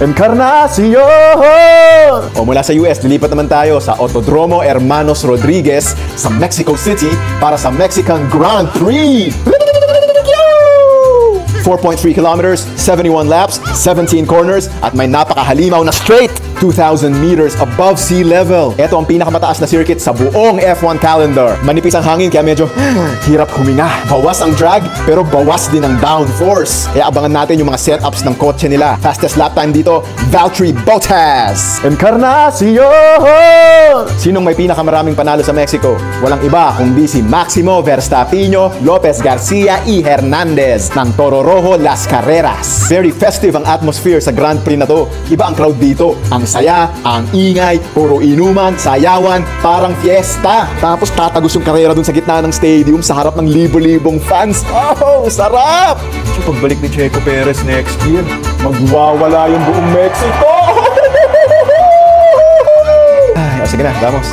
Encarnacion! O mula sa US, lilipat naman tayo sa Autodromo Hermanos Rodriguez sa Mexico City para sa Mexican Grand Prix! 4.3 kilometers, 71 laps, 17 corners, at may napakahalimaw na straight! 2,000 meters above sea level. Ito ang pinakamataas na circuit sa buong F1 calendar. Manipis ang hangin kaya medyo hirap huminga. Bawas ang drag pero bawas din ang downforce. Kaya abangan natin yung mga setups ng kotse nila. Fastest lap time dito, Valtteri Bottas! Encarnacion! Sinong may pinakamaraming panalo sa Mexico? Walang iba kundi si Máximo Verstappen Lopez Garcia y Hernandez ng Toro Rojo Las Carreras. Very festive ang atmosphere sa Grand Prix na to. Iba ang crowd dito. Ang saya, ang ingay, puro inuman, sayawan, parang fiesta. Tapos tatagos yung karera dun sa gitna ng stadium sa harap ng libo-libong fans. Oh, sarap! So pagbalik ni Checo Perez next year, magwawala yung buong Mexico! Ay, sige na, vamos.